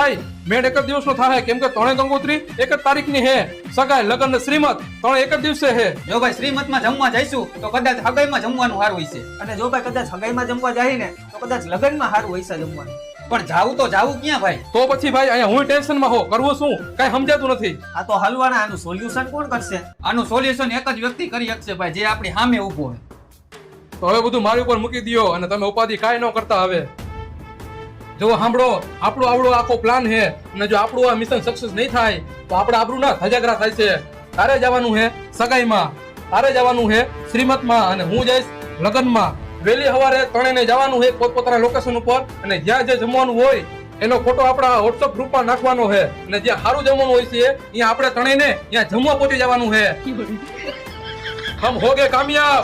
ભાઈ મેળ એક જ દિવસનો થાય, કેમ કે ત્રણે ગંગોત્રી એક જ તારીખની હે, સગાઈ લગ્ન ને શ્રીમત ત્રણ એક જ દિવસે હે. જો ભાઈ શ્રીમતમાં જમવા જઈશું તો કદાચ હગાઈમાં જમવાનું સારું હોય છે, અને જો ભાઈ કદાચ હગાઈમાં જમવા જાય ને તો કદાચ લગ્નમાં સારું હોય છે જમવાનું. પણ જાવું તો જાવું ક્યાં ભાઈ? તો પછી ભાઈ અહીંયા હું ટેન્શનમાં હો, કરવું શું કઈ સમજાતું નથી. આ તો હલવાના, આનું સોલ્યુશન કોણ કરશે? આનું સોલ્યુશન એક જ વ્યક્તિ કરી શકશે ભાઈ, જે આપણી સામે ઊભો હોય. તો હવે બધું મારી ઉપર મૂકી દો અને તમે ઉપાધિ કાંઈ ન કરતા. હવે જો સાંભળો, આપણો આવડો આખો પ્લાન છે અને જો આપણું આ મિશન સક્સેસ નહીં થાય તો આપણે આબરૂ ના ધજાગરા થાય છે. તારે જવાનું છે સગાઈમાં, તારે જવાનું છે શ્રીમતમાં અને હું જઈશ લગ્નમાં. વહેલી સવારે ત્રણેયને જવાનું છે પોતપોતાના લોકેશન ઉપર અને જ્યાં જે જમવાનું હોય એનો ફોટો આપણા વોટ્સઅપ ગ્રુપમાં નાખવાનો છે અને જ્યાં સારું જમવાનું હોય છે અહીંયા આપણે ત્રણેયને ત્યાં જમવા પહોંચી જવાનું છે. હમ હો ગए कामयाब.